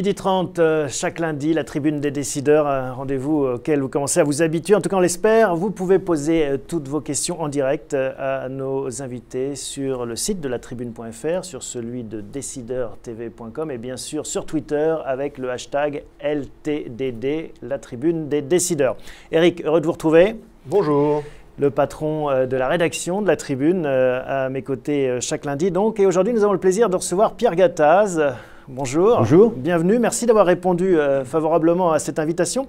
12h30, chaque lundi, la tribune des décideurs, un rendez-vous auquel vous commencez à vous habituer. En tout cas, on l'espère. Vous pouvez poser toutes vos questions en direct à nos invités sur le site de latribune.fr, sur celui de décideurtv.com et bien sûr sur Twitter avec le hashtag LTDD, la tribune des décideurs. Eric, heureux de vous retrouver. Bonjour. Le patron de la rédaction de la Tribune, à mes côtés chaque lundi. Donc, et aujourd'hui, nous avons le plaisir de recevoir Pierre Gattaz. Bonjour. Bonjour. Bienvenue. Merci d'avoir répondu favorablement à cette invitation.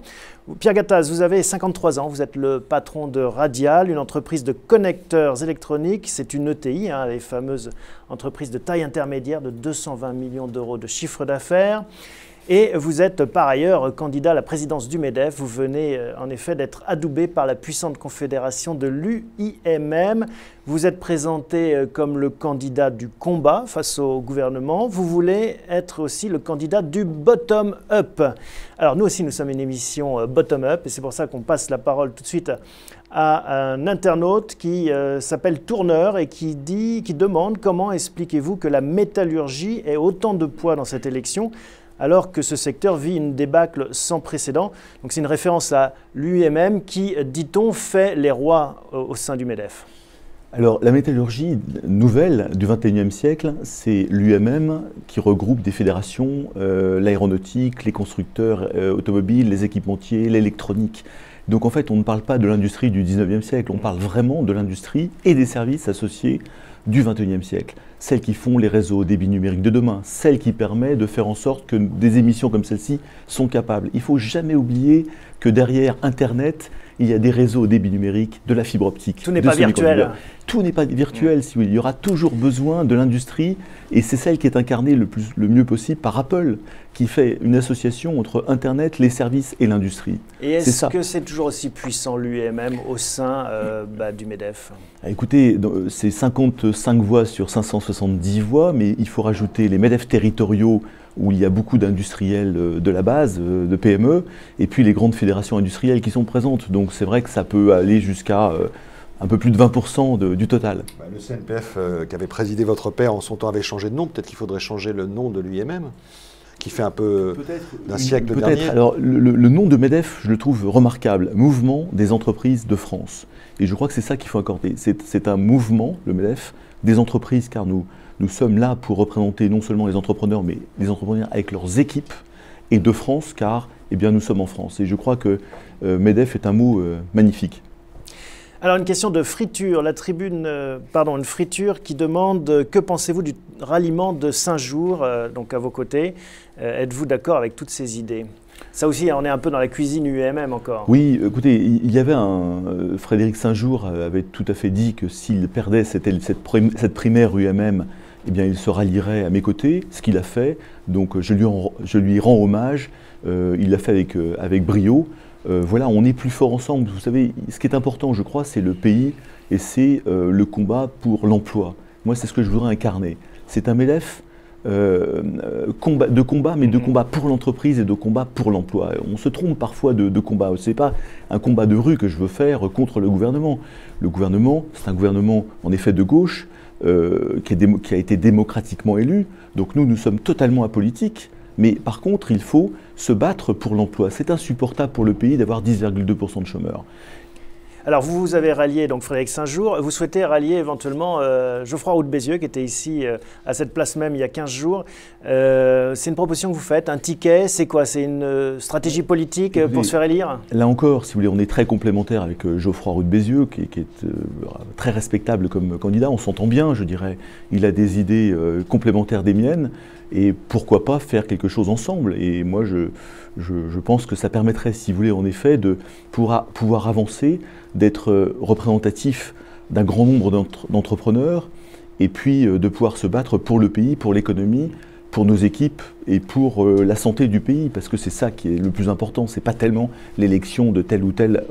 Pierre Gattaz, vous avez 53 ans. Vous êtes le patron de Radial, une entreprise de connecteurs électroniques. C'est une ETI, les fameuses entreprises de taille intermédiaire de 220 millions d'euros de chiffre d'affaires. Et vous êtes par ailleurs candidat à la présidence du MEDEF. Vous venez en effet d'être adoubé par la puissante confédération de l'UIMM. Vous êtes présenté comme le candidat du combat face au gouvernement. Vous voulez être aussi le candidat du bottom-up. Alors nous aussi, nous sommes une émission bottom-up et c'est pour ça qu'on passe la parole tout de suite à un internaute qui s'appelle Tourneur et qui demande comment expliquez-vous que la métallurgie ait autant de poids dans cette élection alors que ce secteur vit une débâcle sans précédent. Donc c'est une référence à l'UIMM qui, dit-on, fait les rois au sein du MEDEF. Alors la métallurgie nouvelle du XXIe siècle, c'est l'UIMM qui regroupe des fédérations, l'aéronautique, les constructeurs automobiles, les équipementiers, l'électronique. Donc en fait, on ne parle pas de l'industrie du XIXe siècle, on parle vraiment de l'industrie et des services associés du XXIe siècle. Celles qui font les réseaux au débit numérique de demain, celles qui permettent de faire en sorte que des émissions comme celle-ci sont capables. Il ne faut jamais oublier que derrière Internet, il y a des réseaux au débit numérique, de la fibre optique. Tout n'est pas virtuel. Tout n'est pas virtuel, si vous voulez. Il y aura toujours besoin de l'industrie et c'est celle qui est incarnée le mieux possible par Apple, qui fait une association entre Internet, les services et l'industrie. Et est-ce que c'est toujours aussi puissant l'UIMM au sein du MEDEF? Écoutez, c'est 55 voix sur 570 voix, mais il faut rajouter les MEDEF territoriaux où il y a beaucoup d'industriels de la base, de PME, et puis les grandes fédérations industrielles qui sont présentes. Donc c'est vrai que ça peut aller jusqu'à un peu plus de 20% du total. Le CNPF qui avait présidé votre père en son temps avait changé de nom. Peut-être qu'il faudrait changer le nom de l'UIMM, qui fait un peu d'un siècle dernier. Peut-être. Alors le nom de MEDEF, je le trouve remarquable. Mouvement des entreprises de France. Et je crois que c'est ça qu'il faut accorder. C'est un mouvement, le MEDEF, des entreprises, car nous sommes là pour représenter non seulement les entrepreneurs, mais les entrepreneurs avec leurs équipes, et de France, car nous sommes en France. Et je crois que MEDEF est un mot magnifique. Alors une question de friture, la tribune, une friture qui demande que pensez-vous du ralliement de Saint-Jour, donc à vos côtés. Êtes-vous d'accord avec toutes ces idées? Ça aussi, on est un peu dans la cuisine UIMM encore. Oui, écoutez, il y avait Frédéric Saint-Jour avait tout à fait dit que s'il perdait cette primaire UIMM, il se rallierait à mes côtés, ce qu'il a fait. Donc je lui rends hommage, il l'a fait avec brio. Voilà, on est plus fort ensemble. Vous savez, ce qui est important, je crois, c'est le pays et c'est le combat pour l'emploi. Moi, c'est ce que je voudrais incarner. C'est un MEDEF de combat, mais de combat pour l'entreprise et de combat pour l'emploi. On se trompe parfois de combat. Ce n'est pas un combat de rue que je veux faire contre le gouvernement. Le gouvernement, c'est un gouvernement en effet de gauche qui a été démocratiquement élu. Donc nous sommes totalement apolitiques. Mais par contre, il faut se battre pour l'emploi. C'est insupportable pour le pays d'avoir 10,2% de chômeurs. Alors vous avez rallié donc Frédéric Saint-Jour, vous souhaitez rallier éventuellement Geoffroy Roux de Bézieux qui était ici à cette place même il y a 15 jours. C'est une proposition que vous faites, un ticket, c'est quoi? C'est une stratégie politique pour se faire élire? Là encore, si vous voulez, on est très complémentaires avec Geoffroy Roux de Bézieux qui est très respectable comme candidat, on s'entend bien je dirais. Il a des idées complémentaires des miennes et pourquoi pas faire quelque chose ensemble. Et moi je pense que ça permettrait, si vous voulez, en effet, de pouvoir avancer, d'être représentatif d'un grand nombre d'entrepreneurs et puis de pouvoir se battre pour le pays, pour l'économie, pour nos équipes et pour la santé du pays, parce que c'est ça qui est le plus important. Ce n'est pas tellement l'élection de tel ou tel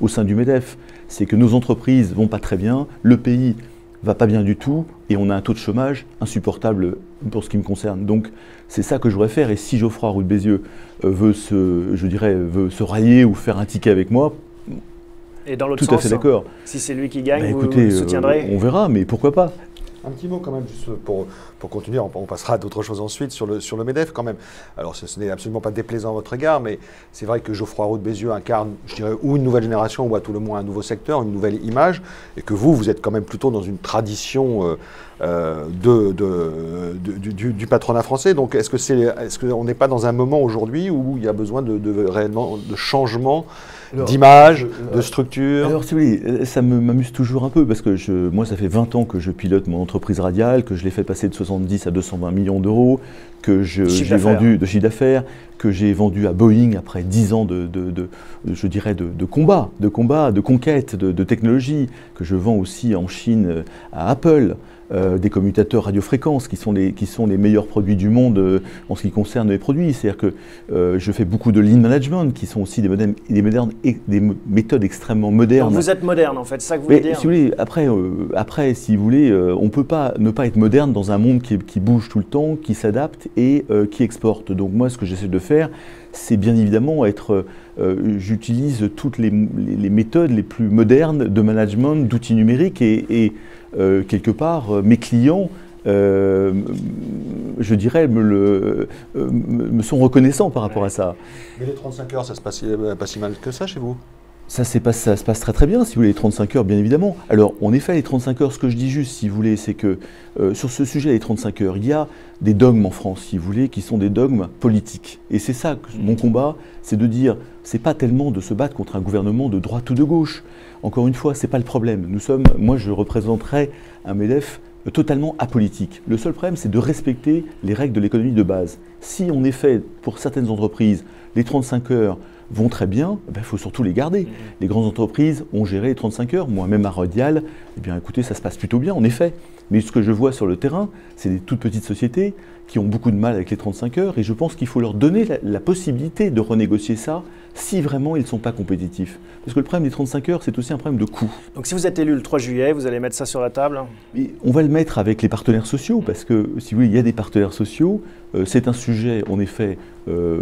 au sein du MEDEF, c'est que nos entreprises vont pas très bien, le pays va pas bien du tout et on a un taux de chômage insupportable pour ce qui me concerne. Donc c'est ça que je voudrais faire et si Geoffroy Roux de Bézieux veut se rallier ou faire un ticket avec moi, et dans l'autre sens, tout à fait d'accord. Si c'est lui qui gagne, écoutez, vous le soutiendrez? On verra, mais pourquoi pas? Un petit mot quand même, juste pour continuer, on passera à d'autres choses ensuite sur le MEDEF quand même. Alors ce n'est absolument pas déplaisant à votre égard, mais c'est vrai que Geoffroy Roux de Bézieux incarne, je dirais, ou une nouvelle génération, ou à tout le moins un nouveau secteur, une nouvelle image, et que vous êtes quand même plutôt dans une tradition du patronat français. Donc est-ce qu'on n'est pas dans un moment aujourd'hui où il y a besoin réellement de changement d'image, de structure? Alors, si vous voulez, ça m'amuse toujours un peu parce que moi, ça fait 20 ans que je pilote mon entreprise radiale, que je l'ai fait passer de 70 à 220 millions d'euros, que j'ai vendu de chiffre d'affaires, que j'ai vendu à Boeing après 10 ans je dirais de combat, de conquête, de technologie, que je vends aussi en Chine à Apple. Des commutateurs radiofréquences qui sont les meilleurs produits du monde en ce qui concerne les produits. C'est-à-dire que je fais beaucoup de lean management qui sont aussi des méthodes extrêmement modernes. Donc vous êtes moderne en fait, c'est ça que vous voulez dire? Si vous voulez, après, si vous voulez, on ne peut pas ne pas être moderne dans un monde qui bouge tout le temps, qui s'adapte et qui exporte. Donc moi, ce que j'essaie de faire, c'est bien évidemment j'utilise toutes les méthodes les plus modernes de management, d'outils numériques et quelque part, mes clients, je dirais, me sont reconnaissants par rapport à ça. Mais les 35 heures, ça se passe pas si mal que ça chez vous? Ça se passe très très bien, si vous voulez, les 35 heures, bien évidemment. Alors, en effet, les 35 heures, ce que je dis juste, si vous voulez, c'est que sur ce sujet, les 35 heures, il y a des dogmes en France, si vous voulez, qui sont des dogmes politiques. Et c'est ça, mon combat, c'est de dire, c'est pas tellement de se battre contre un gouvernement de droite ou de gauche. Encore une fois, c'est pas le problème. Moi, je représenterais un MEDEF totalement apolitique. Le seul problème, c'est de respecter les règles de l'économie de base. Si, en effet, pour certaines entreprises, les 35 heures vont très bien, il faut surtout les garder. Les grandes entreprises ont géré les 35 heures. Moi-même à Radial, eh bien écoutez, ça se passe plutôt bien, en effet. Mais ce que je vois sur le terrain, c'est des toutes petites sociétés qui ont beaucoup de mal avec les 35 heures et je pense qu'il faut leur donner la possibilité de renégocier ça si vraiment ils ne sont pas compétitifs. Parce que le problème des 35 heures, c'est aussi un problème de coût. Donc si vous êtes élu le 3 juillet, vous allez mettre ça sur la table? Et on va le mettre avec les partenaires sociaux parce que, si vous voulez, il y a des partenaires sociaux. C'est un sujet, en effet,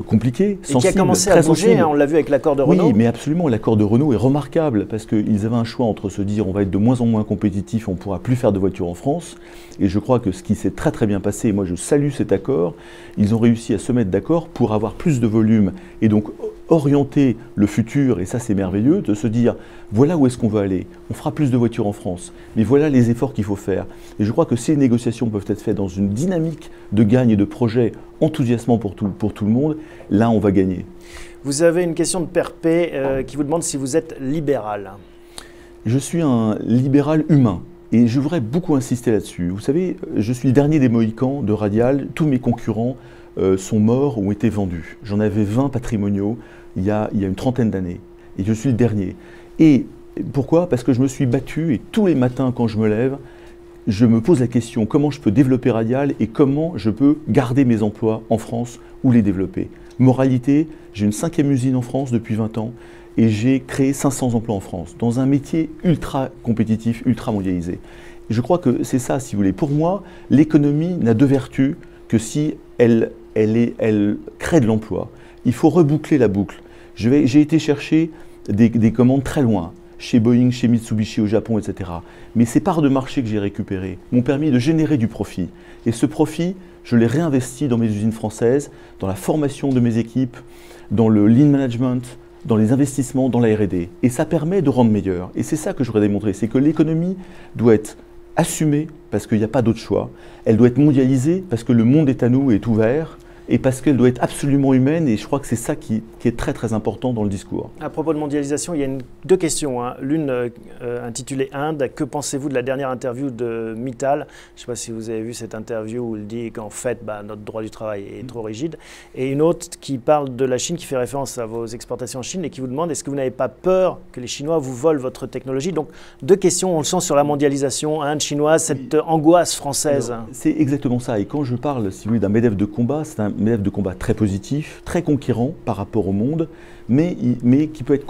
compliqué, sensible, et qui a commencé à bouger, hein, on l'a vu avec l'accord de Renault. Oui, mais absolument, l'accord de Renault est remarquable parce qu'ils avaient un choix entre se dire on va être de moins en moins compétitif, on ne pourra plus faire de voitures en France. Et je crois que ce qui s'est très très bien passé, et moi je salue cet accord, ils ont réussi à se mettre d'accord pour avoir plus de volume et donc orienter le futur, et ça c'est merveilleux, de se dire voilà où est-ce qu'on va aller, on fera plus de voitures en France, mais voilà les efforts qu'il faut faire. Et je crois que ces négociations peuvent être faites dans une dynamique de gagne et de projet enthousiasmant pour tout le monde, là on va gagner. Vous avez une question de Perpé qui vous demande si vous êtes libéral. Je suis un libéral humain. Et je voudrais beaucoup insister là-dessus. Vous savez, je suis le dernier des Mohicans de Radial. Tous mes concurrents sont morts ou ont été vendus. J'en avais 20 patrimoniaux il y a une trentaine d'années. Et je suis le dernier. Et pourquoi? Parce que je me suis battu et tous les matins quand je me lève, je me pose la question comment je peux développer Radial et comment je peux garder mes emplois en France ou les développer. Moralité, j'ai une 5e usine en France depuis 20 ans. Et j'ai créé 500 emplois en France, dans un métier ultra compétitif, ultra mondialisé. Je crois que c'est ça, si vous voulez. Pour moi, l'économie n'a de vertu que si elle crée de l'emploi. Il faut reboucler la boucle. J'ai été chercher des commandes très loin, chez Boeing, chez Mitsubishi au Japon, etc. Mais ces parts de marché que j'ai récupérées m'ont permis de générer du profit. Et ce profit, je l'ai réinvesti dans mes usines françaises, dans la formation de mes équipes, dans le lean management, dans les investissements, dans la R&D. Et ça permet de rendre meilleur. Et c'est ça que je voudrais démontrer, c'est que l'économie doit être assumée parce qu'il n'y a pas d'autre choix. Elle doit être mondialisée parce que le monde est à nous et est ouvert. Et parce qu'elle doit être absolument humaine, et je crois que c'est ça qui est très très important dans le discours. À propos de mondialisation, il y a deux questions. Hein. L'une intitulée Inde. Que pensez-vous de la dernière interview de Mittal? Je ne sais pas si vous avez vu cette interview où il dit qu'en fait, notre droit du travail est trop rigide. Et une autre qui parle de la Chine, qui fait référence à vos exportations en Chine et qui vous demande est-ce que vous n'avez pas peur que les Chinois vous volent votre technologie? Donc deux questions, on le sent sur la mondialisation, Inde chinoise, cette angoisse française. C'est exactement ça. Et quand je parle, si vous voulez, d'un MEDEF de combat, c'est un MEDEF de combat très positif, très conquérant par rapport au monde, mais qui peut être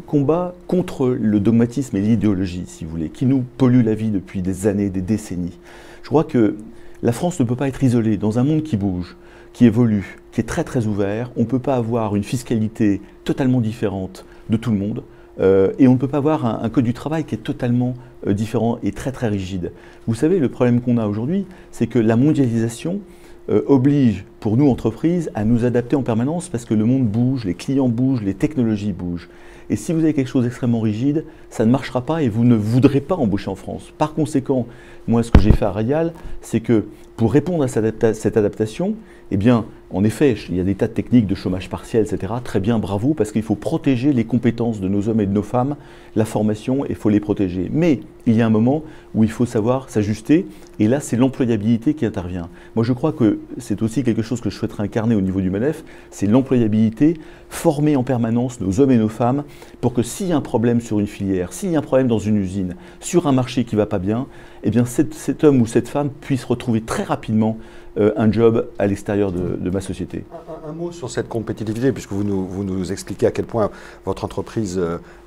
combat contre le dogmatisme et l'idéologie, si vous voulez, qui nous pollue la vie depuis des années, des décennies. Je crois que la France ne peut pas être isolée dans un monde qui bouge, qui évolue, qui est très très ouvert. On ne peut pas avoir une fiscalité totalement différente de tout le monde. Et on ne peut pas avoir un code du travail qui est totalement différent et très très rigide. Vous savez, le problème qu'on a aujourd'hui, c'est que la mondialisation oblige, pour nous entreprises, à nous adapter en permanence parce que le monde bouge, les clients bougent, les technologies bougent. Et si vous avez quelque chose d'extrêmement rigide, ça ne marchera pas et vous ne voudrez pas embaucher en France. Par conséquent, moi, ce que j'ai fait à Radial, c'est que pour répondre à cette adaptation, eh bien, en effet, il y a des tas de techniques de chômage partiel, etc. Très bien, bravo, parce qu'il faut protéger les compétences de nos hommes et de nos femmes, la formation, il faut les protéger. Mais il y a un moment où il faut savoir s'ajuster, et là, c'est l'employabilité qui intervient. Moi, je crois que c'est aussi quelque chose que je souhaiterais incarner au niveau du MEDEF, c'est l'employabilité, former en permanence nos hommes et nos femmes, pour que s'il y a un problème sur une filière, s'il y a un problème dans une usine, sur un marché qui ne va pas bien, eh bien, cet homme ou cette femme puisse retrouver très rapidement un job à l'extérieur de ma société. Un mot sur cette compétitivité, puisque vous nous expliquez à quel point votre entreprise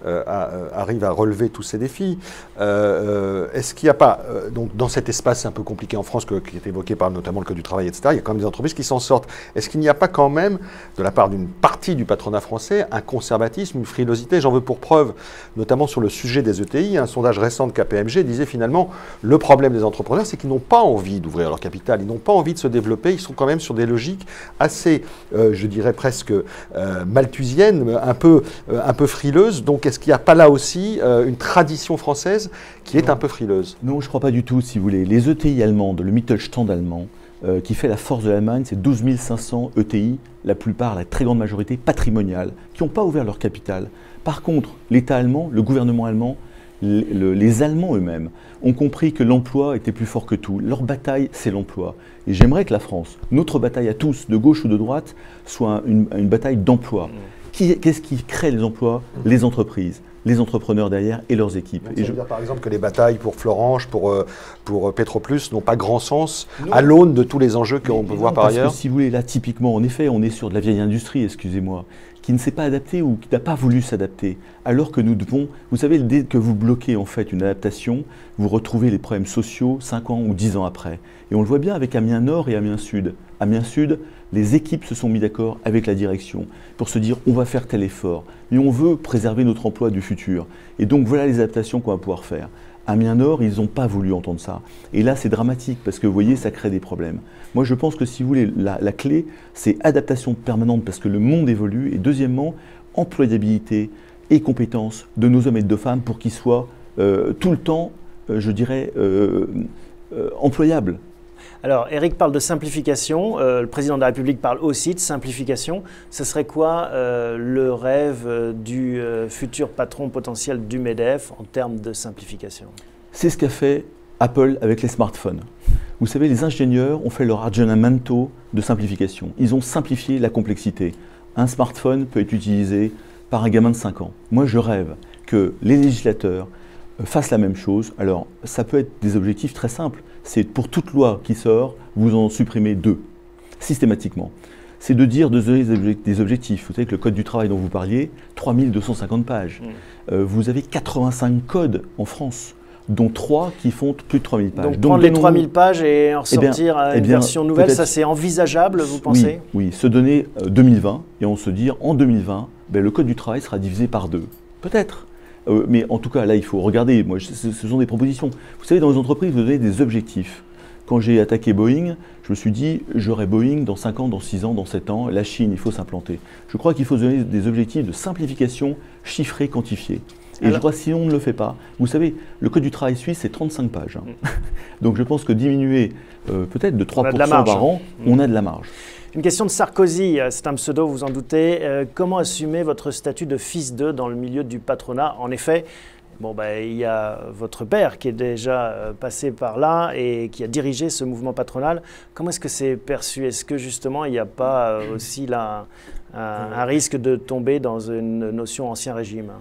arrive à relever tous ces défis. Est-ce qu'il n'y a pas, donc dans cet espace un peu compliqué en France, qui est évoqué par notamment le Code du travail, etc., il y a quand même des entreprises qui s'en sortent. Est-ce qu'il n'y a pas quand même, de la part d'une partie du patronat français, un conservatisme, une frilosité? J'en veux pour preuve, notamment sur le sujet des ETI, un sondage récent de KPMG disait finalement, le problème des entrepreneurs, c'est qu'ils n'ont pas envie d'ouvrir leur capital, ils n'ont pas envie de se développer, ils sont quand même sur des logiques assez, je dirais presque malthusiennes, un peu frileuses. Donc est-ce qu'il n'y a pas là aussi une tradition française qui est un peu frileuse? Non, je ne crois pas du tout, si vous voulez. Les ETI allemandes, le Mittelstand allemand, qui fait la force de l'Allemagne, c'est 12 500 ETI, la plupart, la très grande majorité patrimoniale, qui n'ont pas ouvert leur capital. Par contre, l'État allemand, le gouvernement allemand, les Allemands eux-mêmes ont compris que l'emploi était plus fort que tout. Leur bataille, c'est l'emploi. Et j'aimerais que la France, notre bataille à tous, de gauche ou de droite, soit une bataille d'emploi. Qu'est-ce qui crée les emplois? Les entreprises, les entrepreneurs derrière et leurs équipes. Donc, ça veut dire par exemple que les batailles pour Florange, pour Petroplus n'ont pas grand sens à l'aune de tous les enjeux qu'on peut voir par ailleurs? Parce que si vous voulez, là typiquement, en effet, on est sur de la vieille industrie, excusez-moi, qui ne s'est pas adaptée ou qui n'a pas voulu s'adapter. Alors que nous devons, vous savez, dès que vous bloquez en fait une adaptation, vous retrouvez les problèmes sociaux 5 ans ou 10 ans après. Et on le voit bien avec Amiens Nord et Amiens Sud. Amiens Sud, les équipes se sont mis d'accord avec la direction pour se dire on va faire tel effort, mais on veut préserver notre emploi du futur. Et donc voilà les adaptations qu'on va pouvoir faire. Amiens Nord, ils n'ont pas voulu entendre ça. Et là, c'est dramatique parce que vous voyez, ça crée des problèmes. Moi, je pense que si vous voulez, la clé, c'est adaptation permanente parce que le monde évolue. Et deuxièmement, employabilité et compétences de nos hommes et de nos femmes pour qu'ils soient tout le temps, je dirais, employables. Alors, Éric parle de simplification, le président de la République parle aussi de simplification. Ce serait quoi le rêve du futur patron potentiel du MEDEF en termes de simplification? C'est ce qu'a fait Apple avec les smartphones. Vous savez, les ingénieurs ont fait leur aggiornamento de simplification. Ils ont simplifié la complexité. Un smartphone peut être utilisé par un gamin de 5 ans. Moi, je rêve que les législateurs fassent la même chose. Alors, ça peut être des objectifs très simples. C'est pour toute loi qui sort, vous en supprimez 2, systématiquement. C'est de dire des objectifs. Vous savez que le Code du travail dont vous parliez, 3250 pages. Vous avez 85 codes en France, dont 3 qui font plus de 3000 pages. Donc prendre les 3000 pages et en ressortir une version nouvelle, ça c'est envisageable, vous pensez? Oui, se donner 2020 et on se dire en 2020, le Code du travail sera divisé par 2. Peut-être. Mais en tout cas, là, il faut regarder. Moi, ce sont des propositions. Vous savez, dans les entreprises, vous donnez des objectifs. Quand j'ai attaqué Boeing, je me suis dit, j'aurai Boeing dans 5 ans, dans 6 ans, dans 7 ans. La Chine, il faut s'implanter. Je crois qu'il faut donner des objectifs de simplification chiffrés, quantifiés. Et je crois que si on ne le fait pas, vous savez, le Code du travail suisse, c'est 35 pages. Donc je pense que diminuer peut-être de 3% par an, on a de la marge. Une question de Sarkozy, c'est un pseudo, vous en doutez. Comment assumer votre statut de fils d'eux dans le milieu du patronat? En effet, il y a votre père qui est déjà passé par là et qui a dirigé ce mouvement patronal. Comment est-ce que c'est perçu? Est-ce que justement, il n'y a pas aussi là un risque de tomber dans une notion ancien régime?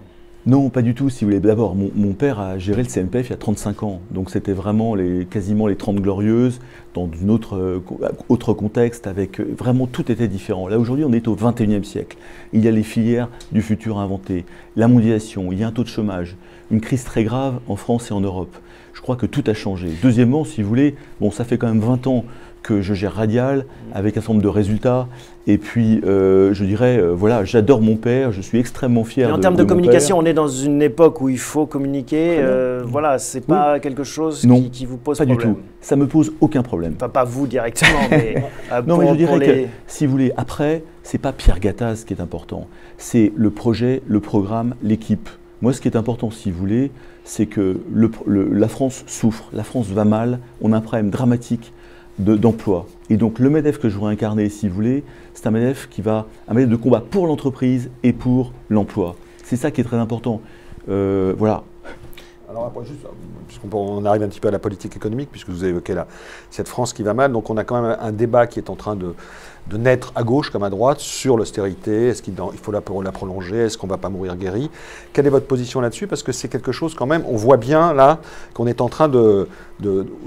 Non, pas du tout, si vous voulez. D'abord, mon père a géré le CNPF il y a 35 ans, donc c'était vraiment quasiment les 30 glorieuses, dans un autre contexte, avec vraiment tout était différent. Là, aujourd'hui, on est au 21e siècle. Il y a les filières du futur à inventer, la mondialisation, il y a un taux de chômage, une crise très grave en France et en Europe. Je crois que tout a changé. Deuxièmement, si vous voulez, ça fait quand même 20 ans que je gère Radial avec un certain nombre de résultats. Et puis, je dirais, voilà, j'adore mon père, je suis extrêmement fier de mon père. En termes de communication, on est dans une époque où il faut communiquer. Voilà, c'est pas quelque chose qui vous pose problème. Pas du tout. Ça me pose aucun problème. Enfin, pas vous directement, mais non, mais je dirais que, si vous voulez, après, c'est pas Pierre Gattaz qui est important. C'est le projet, le programme, l'équipe. Moi, ce qui est important, si vous voulez, c'est que la France souffre, la France va mal, on a un problème dramatique d'emploi. Et donc le MEDEF que je voudrais incarner, si vous voulez, c'est un MEDEF un MEDEF de combat pour l'entreprise et pour l'emploi. C'est ça qui est très important. Voilà. Alors après, juste, puisqu'on arrive un petit peu à la politique économique, puisque vous évoquez cette France qui va mal, donc on a quand même un débat qui est en train de naître à gauche comme à droite sur l'austérité. Est-ce qu'il faut la prolonger? Est-ce qu'on ne va pas mourir guéri? Quelle est votre position là-dessus? Parce que c'est quelque chose quand même, on voit bien là qu'on est en train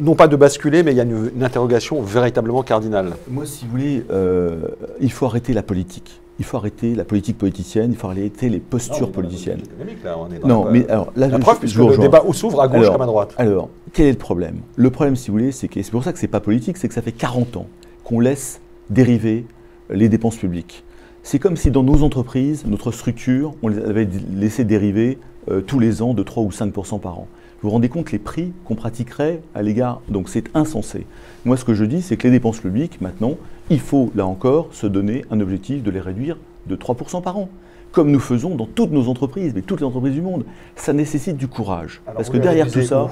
non pas de basculer, mais il y a une interrogation véritablement cardinale. Moi, si vous voulez, il faut arrêter la politique. Il faut arrêter la politique politicienne, il faut arrêter les postures politiciennes. Là, on est non, mais alors là, la preuve, puisque le débat s'ouvre à gauche comme à droite. Alors, quel est le problème? Le problème, si vous voulez, c'est pour ça que c'est pas politique, c'est que ça fait 40 ans qu'on laisse dériver les dépenses publiques. C'est comme si dans nos entreprises, notre structure, on les avait laissé dériver tous les ans de 3 ou 5% par an. Vous vous rendez compte les prix qu'on pratiquerait à l'égard, donc c'est insensé. Moi, ce que je dis, c'est que les dépenses publiques, maintenant, il faut, là encore, se donner un objectif de les réduire de 3% par an, comme nous faisons dans toutes nos entreprises, mais toutes les entreprises du monde. Ça nécessite du courage. Alors, parce que derrière tout ça,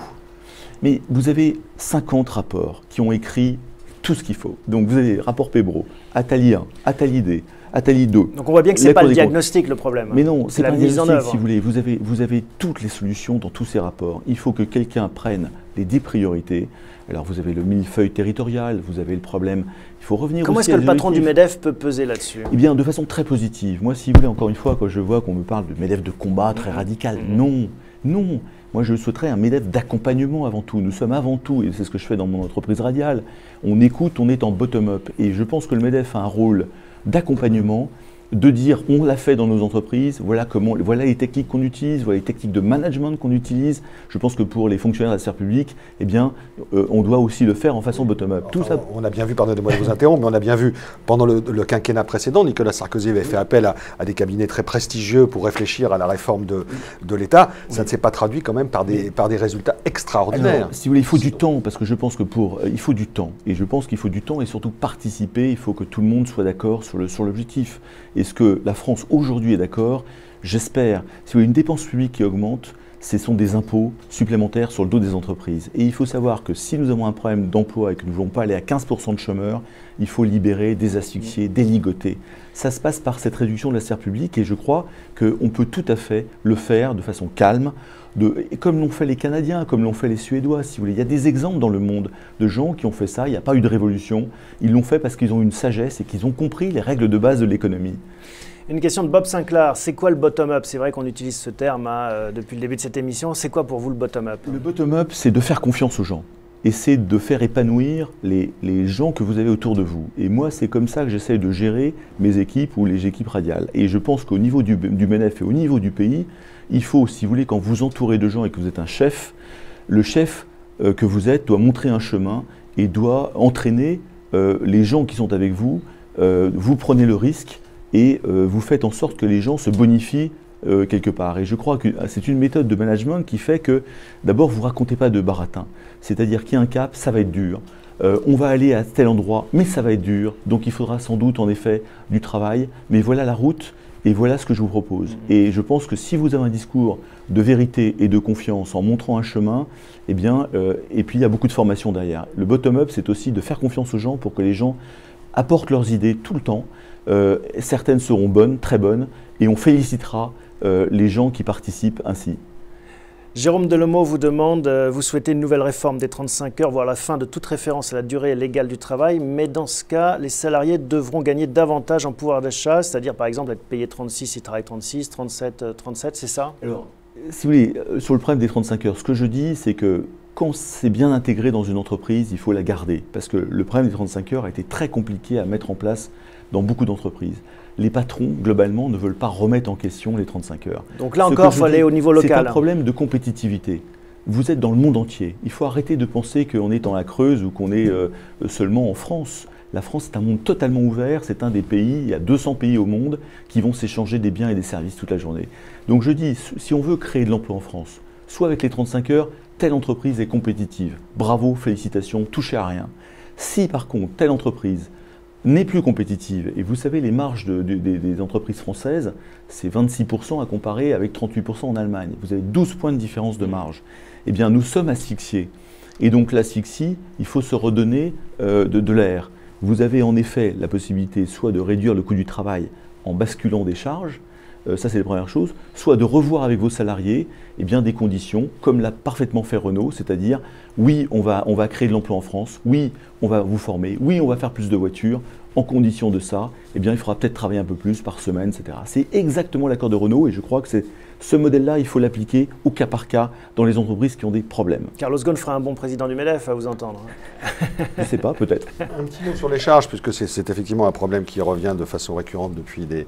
mais vous avez 50 rapports qui ont écrit tout ce qu'il faut. Donc vous avez rapport Pébro, Attali 1, Attali D, Attali 2. Donc on voit bien que ce n'est pas le diagnostic le problème. Mais non, c'est la pas le mise en diagnostic, œuvre. si vous voulez. Vous avez toutes les solutions dans tous ces rapports. Il faut que quelqu'un prenne les 10 priorités. Alors vous avez le millefeuille territorial, vous avez le problème. Il faut revenir Comment aussi est-ce que le patron du MEDEF peut peser là-dessus? Eh bien, de façon très positive. Moi, si vous voulez, encore une fois, quand je vois qu'on me parle de MEDEF de combat très radical, non, non. Moi, je souhaiterais un MEDEF d'accompagnement avant tout. Nous sommes avant tout, et c'est ce que je fais dans mon entreprise Radial, on écoute, on est en bottom-up. Et je pense que le MEDEF a un rôle d'accompagnement, de dire on l'a fait dans nos entreprises, voilà les techniques qu'on utilise, voilà les techniques de management qu'on utilise. Je pense que pour les fonctionnaires de la sphère publique, eh bien, on doit aussi le faire en façon bottom-up. Enfin, on a bien vu, pardonnez-moi de vous interrompre, mais on a bien vu pendant le quinquennat précédent, Nicolas Sarkozy avait fait appel à des cabinets très prestigieux pour réfléchir à la réforme de l'État. Ça ne s'est pas traduit quand même par des résultats extraordinaires. Alors, si vous voulez, il faut du temps, parce que je pense que il faut du temps. Et je pense qu'il faut du temps et surtout participer. Il faut que tout le monde soit d'accord sur l'objectif. Est-ce que la France aujourd'hui est d'accord? J'espère. Si vous voulez, une dépense publique qui augmente, ce sont des impôts supplémentaires sur le dos des entreprises. Et il faut savoir que si nous avons un problème d'emploi et que nous ne voulons pas aller à 15% de chômeurs, il faut libérer, désasphyxier, déligoter. Ça se passe par cette réduction de la sphère publique et je crois qu'on peut tout à fait le faire de façon calme, comme l'ont fait les Canadiens, comme l'ont fait les Suédois, si vous voulez. Il y a des exemples dans le monde de gens qui ont fait ça, il n'y a pas eu de révolution. Ils l'ont fait parce qu'ils ont une sagesse et qu'ils ont compris les règles de base de l'économie. Une question de Bob Sinclair, c'est quoi le bottom-up? C'est vrai qu'on utilise ce terme depuis le début de cette émission. C'est quoi pour vous le bottom-up? Le bottom-up, c'est de faire confiance aux gens. Et c'est de faire épanouir les gens que vous avez autour de vous. Et moi, c'est comme ça que j'essaie de gérer mes équipes ou les équipes radiales. Et je pense qu'au niveau du MEDEF et au niveau du pays, il faut, si vous voulez, quand vous entourez de gens et que vous êtes un chef, le chef que vous êtes doit montrer un chemin et doit entraîner les gens qui sont avec vous. Vous prenez le risque et vous faites en sorte que les gens se bonifient quelque part. Et je crois que c'est une méthode de management qui fait que, d'abord, vous ne racontez pas de baratin. C'est-à-dire qu'il y a un cap, ça va être dur. On va aller à tel endroit, mais ça va être dur. Donc il faudra sans doute, en effet, du travail. Mais voilà la route et voilà ce que je vous propose. Et je pense que si vous avez un discours de vérité et de confiance en montrant un chemin, eh bien, et puis il y a beaucoup de formation derrière. Le bottom-up, c'est aussi de faire confiance aux gens pour que les gens apportent leurs idées tout le temps. Certaines seront bonnes, très bonnes, et on félicitera les gens qui participent ainsi. Jérôme Delemot vous demande, vous souhaitez une nouvelle réforme des 35 heures, voire la fin de toute référence à la durée légale du travail, mais dans ce cas, les salariés devront gagner davantage en pouvoir d'achat, c'est-à-dire par exemple être payés 36 s'ils travaillent 36, 37, 37, c'est ça? Alors, si vous voulez, sur le problème des 35 heures, ce que je dis, c'est que quand c'est bien intégré dans une entreprise, il faut la garder, parce que le problème des 35 heures a été très compliqué à mettre en place dans beaucoup d'entreprises. Les patrons, globalement, ne veulent pas remettre en question les 35 heures. Donc là encore, il faut aller au niveau local. C'est un problème de compétitivité. vous êtes dans le monde entier. Il faut arrêter de penser qu'on est dans la Creuse ou qu'on est seulement en France. La France, c'est un monde totalement ouvert, c'est un des pays, il y a 200 pays au monde qui vont s'échanger des biens et des services toute la journée. Donc je dis, si on veut créer de l'emploi en France, soit avec les 35 heures, telle entreprise est compétitive. Bravo, félicitations, touchez à rien. Si par contre, telle entreprise n'est plus compétitive, et vous savez, les marges des entreprises françaises, c'est 26% à comparer avec 38% en Allemagne. Vous avez 12 points de différence de marge. Eh bien, nous sommes asphyxiés. Et donc l'asphyxie, il faut se redonner de l'air. Vous avez en effet la possibilité soit de réduire le coût du travail en basculant des charges, ça c'est la première chose, soit de revoir avec vos salariés eh bien, des conditions, comme l'a parfaitement fait Renault, c'est-à-dire oui, on va créer de l'emploi en France, oui, on va vous former, oui, on va faire plus de voitures, en condition de ça, eh bien, il faudra peut-être travailler un peu plus par semaine, etc. C'est exactement l'accord de Renault et je crois que ce modèle-là, il faut l'appliquer au cas par cas dans les entreprises qui ont des problèmes. Carlos Ghosn ferait un bon président du MEDEF, à vous entendre. Je ne sais pas, peut-être. Un petit mot sur les charges, puisque c'est effectivement un problème qui revient de façon récurrente depuis des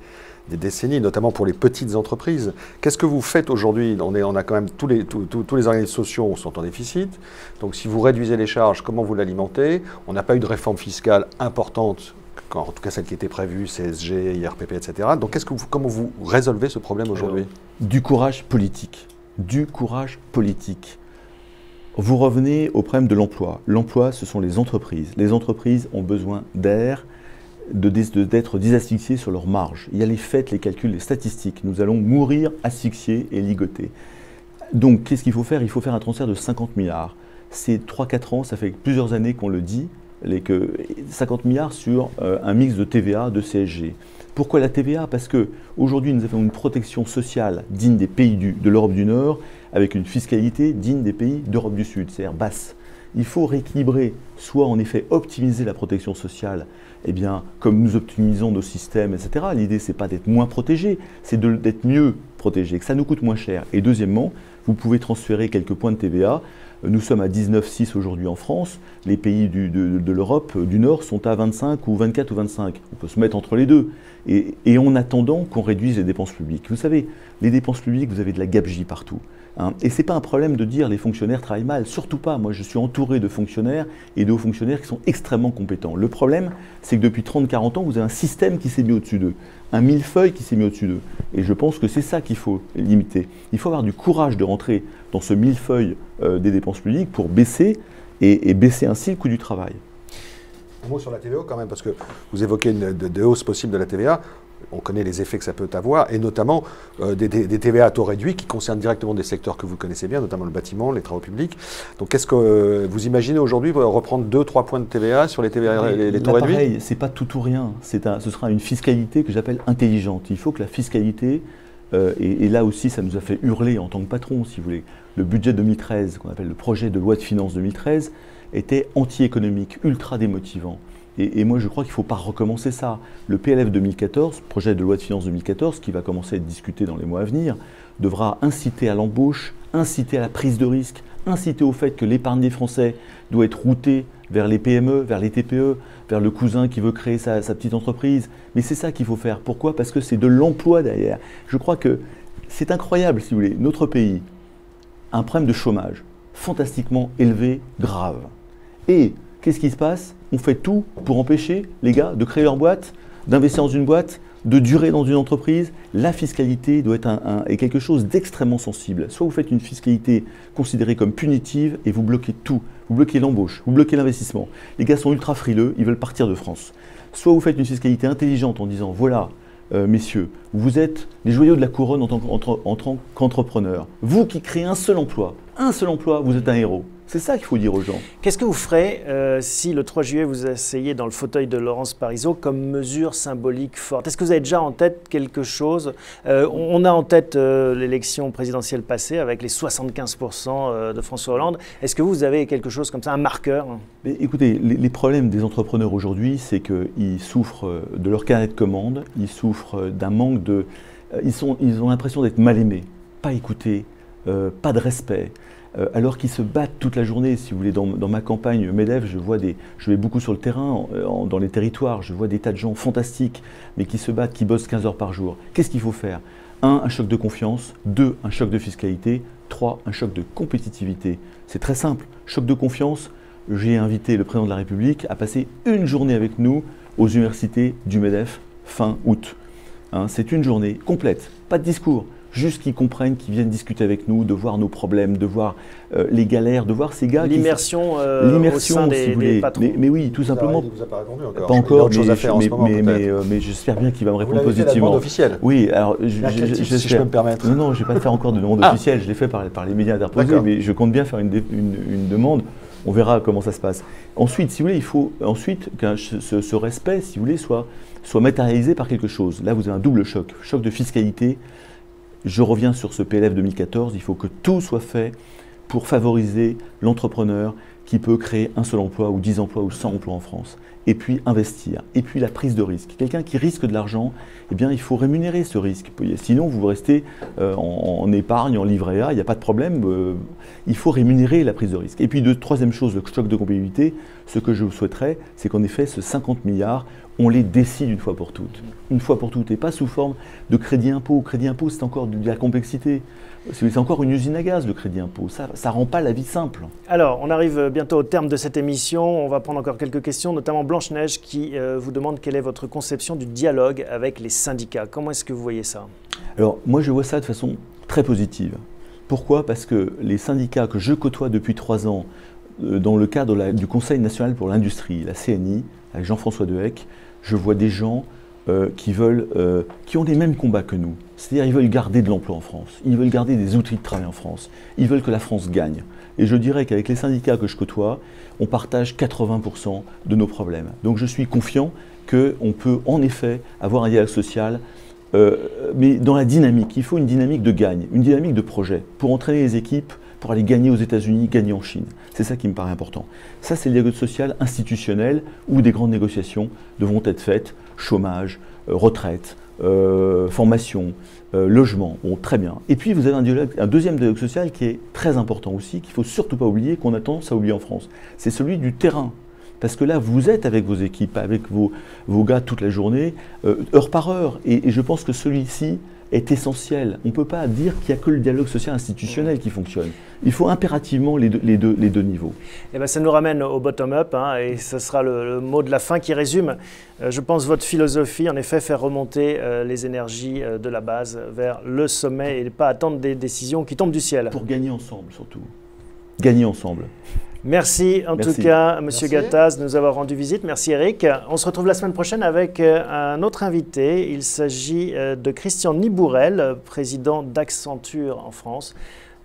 décennies, notamment pour les petites entreprises. Qu'est-ce que vous faites aujourd'hui? On a quand même tous les organismes sociaux sont en déficit. Donc si vous réduisez les charges, comment vous l'alimentez? On n'a pas eu de réforme fiscale importante, en tout cas celle qui était prévue, CSG, IRPP, etc. Donc comment vous résolvez ce problème aujourd'hui? Du courage politique. Du courage politique. Vous revenez au problème de l'emploi. L'emploi, ce sont les entreprises. Les entreprises ont besoin d'air, d'être désasphyxiées sur leurs marges. Il y a les faits, les calculs, les statistiques. Nous allons mourir asphyxiés et ligotés. Donc, qu'est-ce qu'il faut faire? Il faut faire un transfert de 50 milliards. C'est 3-4 ans, ça fait plusieurs années qu'on le dit, 50 milliards sur un mix de TVA, de CSG. Pourquoi la TVA? Parce qu'aujourd'hui, nous avons une protection sociale digne des pays de l'Europe du Nord, avec une fiscalité digne des pays d'Europe du Sud, c'est-à-dire basse. Il faut rééquilibrer, soit en effet optimiser la protection sociale, eh bien, comme nous optimisons nos systèmes, etc. L'idée, ce n'est pas d'être moins protégé, c'est d'être mieux protégé, que ça nous coûte moins cher. Et deuxièmement, vous pouvez transférer quelques points de TVA. Nous sommes à 19,6 aujourd'hui en France. Les pays de l'Europe du Nord sont à 25 ou 24 ou 25. On peut se mettre entre les deux. Et en attendant qu'on réduise les dépenses publiques. Vous savez, les dépenses publiques, vous avez de la gabegie partout. Hein. Et ce n'est pas un problème de dire les fonctionnaires travaillent mal. Surtout pas. Moi, je suis entouré de fonctionnaires et de hauts fonctionnaires qui sont extrêmement compétents. Le problème, c'est que depuis 30-40 ans, vous avez un système qui s'est mis au-dessus d'eux. Un millefeuille qui s'est mis au-dessus d'eux. Et je pense que c'est ça qu'il faut limiter. Il faut avoir du courage de rentrer dans ce millefeuille des dépenses publiques pour baisser et baisser ainsi le coût du travail. Un mot sur la TVA quand même, parce que vous évoquez des hausses possibles de la TVA. On connaît les effets que ça peut avoir, et notamment des TVA à taux réduit qui concernent directement des secteurs que vous connaissez bien, notamment le bâtiment, les travaux publics. Donc qu'est-ce que vous imaginez aujourd'hui reprendre 2-3 points de TVA sur les TVA, les taux réduits? Pareil, c'est pas tout ou rien. Ce sera une fiscalité que j'appelle intelligente. Il faut que la fiscalité, et là aussi ça nous a fait hurler en tant que patron, si vous voulez. Le budget 2013, qu'on appelle le projet de loi de finances 2013, était anti-économique, ultra démotivant. Et moi, je crois qu'il ne faut pas recommencer ça. Le PLF 2014, projet de loi de finances 2014, qui va commencer à être discuté dans les mois à venir, devra inciter à l'embauche, inciter à la prise de risque, inciter au fait que l'épargne des Français doit être routée vers les PME, vers les TPE, vers le cousin qui veut créer sa petite entreprise. Mais c'est ça qu'il faut faire. Pourquoi? Parce que c'est de l'emploi derrière. Je crois que c'est incroyable, si vous voulez. Notre pays a un problème de chômage fantastiquement élevé, grave. Et qu'est-ce qui se passe? On fait tout pour empêcher les gars de créer leur boîte, d'investir dans une boîte, de durer dans une entreprise. La fiscalité doit être est quelque chose d'extrêmement sensible. Soit vous faites une fiscalité considérée comme punitive et vous bloquez tout. Vous bloquez l'embauche, vous bloquez l'investissement. Les gars sont ultra frileux, ils veulent partir de France. Soit vous faites une fiscalité intelligente en disant voilà, messieurs, vous êtes les joyaux de la couronne en tant qu'entrepreneur. Vous qui créez un seul emploi, vous êtes un héros. C'est ça qu'il faut dire aux gens. Qu'est-ce que vous ferez si le 3 juillet vous asseyez dans le fauteuil de Laurence Parisot comme mesure symbolique forte? Est-ce que vous avez déjà en tête quelque chose? On a en tête l'élection présidentielle passée avec les 75% de François Hollande. Est-ce que vous avez quelque chose comme ça, un marqueur? Mais écoutez, les problèmes des entrepreneurs aujourd'hui, c'est qu'ils souffrent de leur carnet de commandes, ils souffrent d'un manque de... Ils ont l'impression d'être mal aimés, pas écoutés, pas de respect. Alors qu'ils se battent toute la journée. Si vous voulez, dans ma campagne MEDEF, je vais beaucoup sur le terrain, dans les territoires, je vois des tas de gens fantastiques, mais qui se battent, qui bossent 15 heures par jour. Qu'est-ce qu'il faut faire? 1, un choc de confiance. 2, un choc de fiscalité. 3, un choc de compétitivité. C'est très simple. Choc de confiance. J'ai invité le président de la République à passer une journée avec nous aux universités du MEDEF fin août. Hein, c'est une journée complète, pas de discours, juste qu'ils comprennent, qu'ils viennent discuter avec nous, de voir nos problèmes, de voir les galères, de voir ces gars. L'immersion au sein des patrons. Mais oui, tout simplement. Il vous a pas répondu encore. Pas encore, mais j'espère bien qu'il va me répondre vous positivement. La demande officielle. Oui, alors si je peux me permettre. Non, je ne vais pas faire encore de demande officielle, je l'ai fait par les médias interposés, mais je compte bien faire une demande. On verra comment ça se passe. Ensuite, si vous voulez, il faut que ce respect, si vous voulez, soit matérialisé par quelque chose. Là, vous avez un double choc. Choc de fiscalité. Je reviens sur ce PLF 2014. Il faut que tout soit fait pour favoriser l'entrepreneur qui peut créer un seul emploi ou 10 emplois ou 100 emplois en France. Et puis investir. Et puis la prise de risque. Quelqu'un qui risque de l'argent, eh bien, il faut rémunérer ce risque. Sinon, vous restez en épargne, en livret A, il n'y a pas de problème. Il faut rémunérer la prise de risque. Et puis, troisième chose, le choc de compétitivité, ce que je vous souhaiterais, c'est qu'en effet, ce 50 milliards, on les décide une fois pour toutes. Une fois pour toutes, et pas sous forme de crédit impôt. Crédit impôt, c'est encore de la complexité. C'est encore une usine à gaz, le crédit impôt. Ça ne rend pas la vie simple. Alors, on arrive bientôt au terme de cette émission. On va prendre encore quelques questions, notamment Blanche-Neige qui vous demande quelle est votre conception du dialogue avec les syndicats. Comment est-ce que vous voyez ça? Alors, moi, je vois ça de façon très positive. Pourquoi? Parce que les syndicats que je côtoie depuis 3 ans, dans le cadre du Conseil national pour l'industrie, la CNI, avec Jean-François Dehecq, je vois des gens qui ont les mêmes combats que nous. C'est-à-dire ils veulent garder de l'emploi en France, ils veulent garder des outils de travail en France, ils veulent que la France gagne. Et je dirais qu'avec les syndicats que je côtoie, on partage 80% de nos problèmes. Donc je suis confiant qu'on peut en effet avoir un dialogue social, mais dans la dynamique. Il faut une dynamique de gagne, une dynamique de projet, pour entraîner les équipes, pour aller gagner aux États-Unis, gagner en Chine. C'est ça qui me paraît important. Ça, c'est le dialogue social institutionnel où des grandes négociations devront être faites. Chômage, retraite, formation, logement. Bon, très bien. Et puis, vous avez un deuxième dialogue social qui est très important aussi, qu'il ne faut surtout pas oublier, qu'on a tendance à oublier en France. C'est celui du terrain. Parce que là, vous êtes avec vos équipes, avec vos gars toute la journée, heure par heure. Et je pense que celui-ci est essentiel. On ne peut pas dire qu'il n'y a que le dialogue social institutionnel qui fonctionne. Il faut impérativement les deux niveaux. Et bien, ça nous ramène au bottom-up, hein, et ce sera le mot de la fin qui résume, je pense, votre philosophie, en effet, faire remonter les énergies de la base vers le sommet et ne pas attendre des décisions qui tombent du ciel. Pour gagner ensemble, surtout. Gagner ensemble. Merci en tout cas, Monsieur Gattaz, de nous avoir rendu visite. Merci Eric. On se retrouve la semaine prochaine avec un autre invité. Il s'agit de Christian Nibourel, président d'Accenture en France.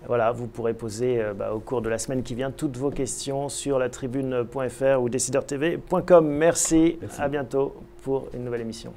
Voilà, vous pourrez poser au cours de la semaine qui vient toutes vos questions sur latribune.fr ou decideurtv.com. Merci, à bientôt pour une nouvelle émission.